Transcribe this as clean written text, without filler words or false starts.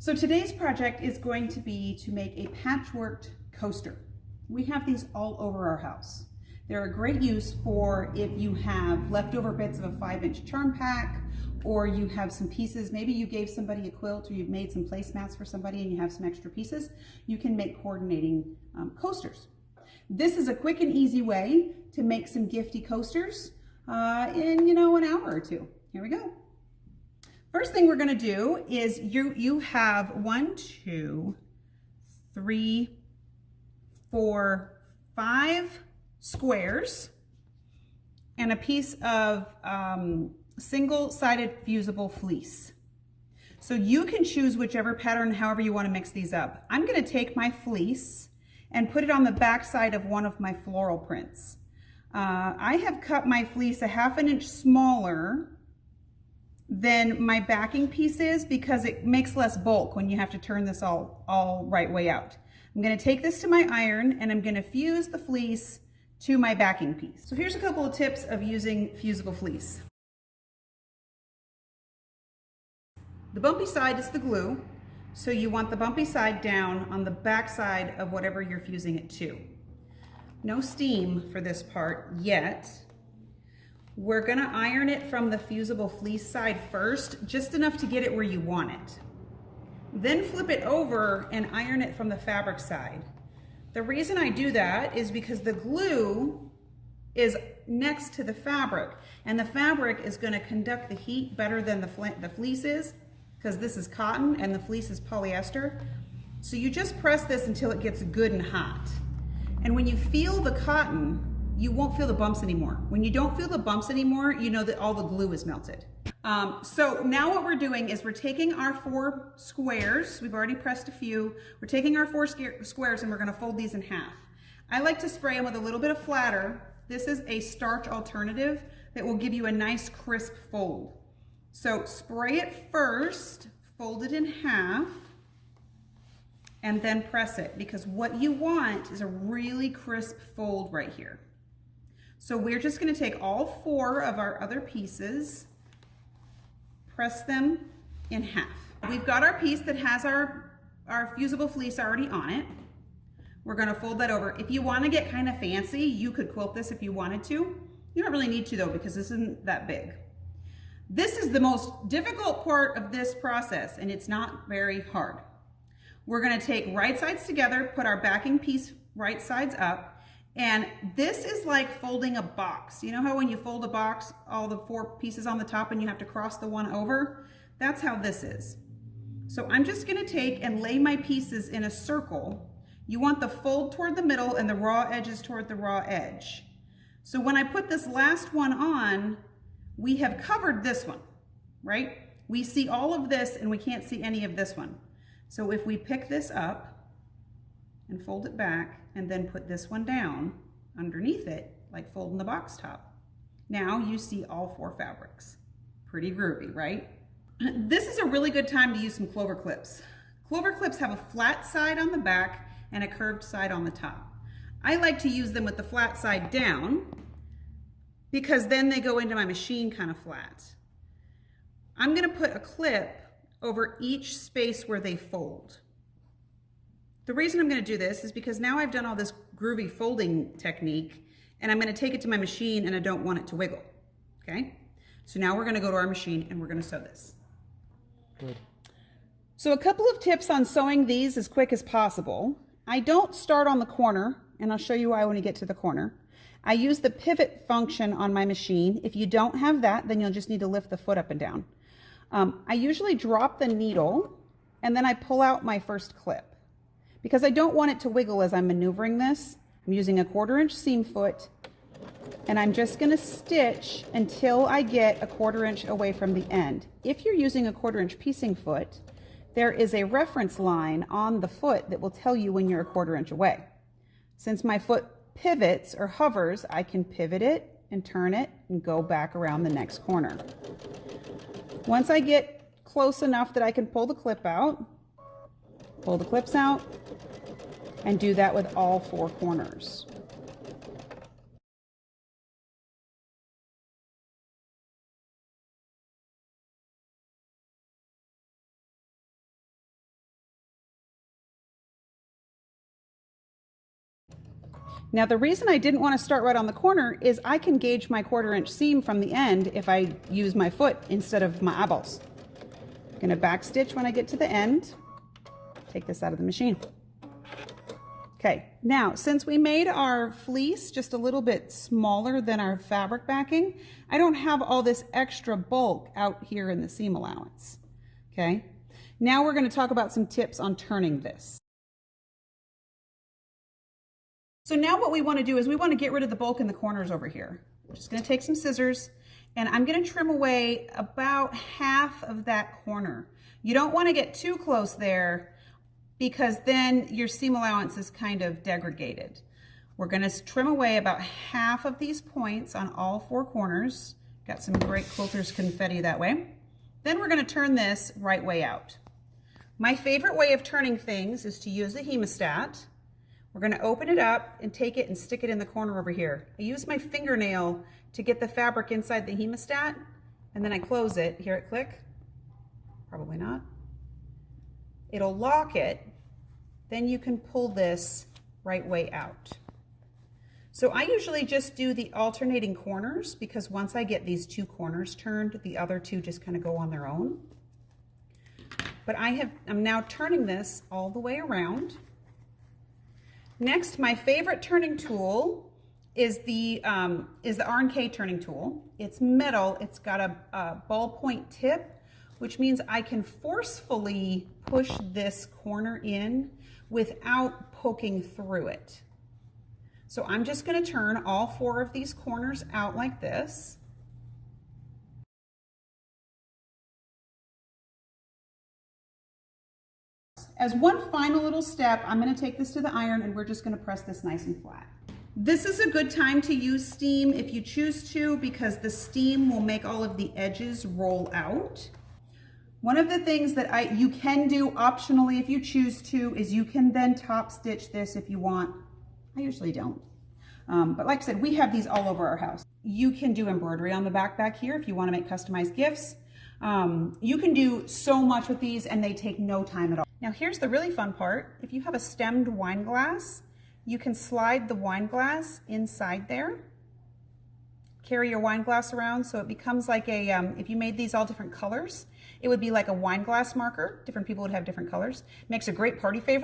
So today's project is going to be to make a patchworked coaster. We have these all over our house. They're a great use for if you have leftover bits of a 5-inch charm pack, or you have some pieces, maybe you gave somebody a quilt or you've made some placemats for somebody and you have some extra pieces, you can make coordinating coasters. This is a quick and easy way to make some gifty coasters in, an hour or two. Here we go. First thing we're going to do is you have 1, 2, 3, 4, 5 squares and a piece of single-sided fusible fleece. So you can choose whichever pattern, however you want to mix these up. I'm going to take my fleece and put it on the back side of one of my floral prints. I have cut my fleece a 1/2 inch smaller than my backing piece is because it makes less bulk when you have to turn this all right way out. I'm going to take this to my iron and I'm going to fuse the fleece to my backing piece. So here's a couple of tips of using fusible fleece. The bumpy side is the glue, so you want the bumpy side down on the back side of whatever you're fusing it to. No steam for this part yet. We're gonna iron it from the fusible fleece side first, just enough to get it where you want it. Then flip it over and iron it from the fabric side. The reason I do that is because the glue is next to the fabric, and the fabric is gonna conduct the heat better than the fleece is, because this is cotton and the fleece is polyester. So you just press this until it gets good and hot. And when you feel the cotton, you won't feel the bumps anymore. When you don't feel the bumps anymore, you know that all the glue is melted. So now what we're doing is we're taking our 4 squares, we've already pressed a few, we're taking our 4 squares and we're gonna fold these in half. I like to spray them with a little bit of flatter. This is a starch alternative that will give you a nice crisp fold. So spray it first, fold it in half, and then press it, because what you want is a really crisp fold right here. So we're just going to take all 4 of our other pieces, press them in half. We've got our piece that has our fusible fleece already on it. We're going to fold that over. If you want to get kind of fancy, you could quilt this if you wanted to. You don't really need to though, because this isn't that big. This is the most difficult part of this process, and it's not very hard. We're going to take right sides together, put our backing piece right sides up, and this is like folding a box. You know how when you fold a box, all the 4 pieces on the top and you have to cross the one over? That's how this is. So I'm just going to take and lay my pieces in a circle. You want the fold toward the middle and the raw edges toward the raw edge. So when I put this last one on, we have covered this one, right? We see all of this and we can't see any of this one. So if we pick this up and fold it back and then put this one down underneath it, like folding the box top, now you see all 4 fabrics. Pretty groovy, right? This is a really good time to use some clover clips. Clover clips have a flat side on the back and a curved side on the top. I like to use them with the flat side down because then they go into my machine kind of flat. I'm going to put a clip over each space where they fold. The reason I'm going to do this is because now I've done all this groovy folding technique and I'm going to take it to my machine and I don't want it to wiggle. Okay? So now we're going to go to our machine and we're going to sew this. Good. So a couple of tips on sewing these as quick as possible. I don't start on the corner, and I'll show you why when we get to the corner. I use the pivot function on my machine. If you don't have that, then you'll just need to lift the foot up and down. I usually drop the needle and then I pull out my first clip because I don't want it to wiggle as I'm maneuvering this. I'm using a 1/4 inch seam foot and I'm just going to stitch until I get a 1/4 inch away from the end. If you're using a 1/4 inch piecing foot, there is a reference line on the foot that will tell you when you're a 1/4 inch away. Since my foot pivots or hovers, I can pivot it and turn it and go back around the next corner. Once I get close enough that I can pull the clip out, pull the clips out, and do that with all 4 corners. Now the reason I didn't want to start right on the corner is I can gauge my 1/4 inch seam from the end if I use my foot instead of my eyeballs. I'm going to back stitch when I get to the end. Take this out of the machine. Okay, now since we made our fleece just a little bit smaller than our fabric backing, I don't have all this extra bulk out here in the seam allowance. Okay, now we're going to talk about some tips on turning this. So now what we want to do is we want to get rid of the bulk in the corners over here. We're just going to take some scissors and I'm going to trim away about half of that corner. You don't want to get too close there because then your seam allowance is kind of degraded. We're going to trim away about half of these points on all 4 corners. Got some great quilters confetti that way. Then we're going to turn this right way out. My favorite way of turning things is to use the hemostat. We're going to open it up and take it and stick it in the corner over here. I use my fingernail to get the fabric inside the hemostat, and then I close it. Hear it click? Probably not. It'll lock it. Then you can pull this right way out. So I usually just do the alternating corners because once I get these 2 corners turned, the other 2 just kind of go on their own. But I'm now turning this all the way around. Next, my favorite turning tool is the R&K turning tool. It's metal, it's got a ballpoint tip, which means I can forcefully push this corner in without poking through it. So I'm just going to turn all 4 of these corners out like this. As one final little step, I'm going to take this to the iron and we're just going to press this nice and flat. This is a good time to use steam if you choose to because the steam will make all of the edges roll out. One of the things that you can do optionally if you choose to is you can then top stitch this if you want. I usually don't. But like I said, we have these all over our house. You can do embroidery on the back here if you want to make customized gifts. You can do so much with these and they take no time at all. Now here's the really fun part. If you have a stemmed wine glass, you can slide the wine glass inside there. Carry your wine glass around so it becomes like a, if you made these all different colors, it would be like a wine glass marker. Different people would have different colors. Makes a great party favor.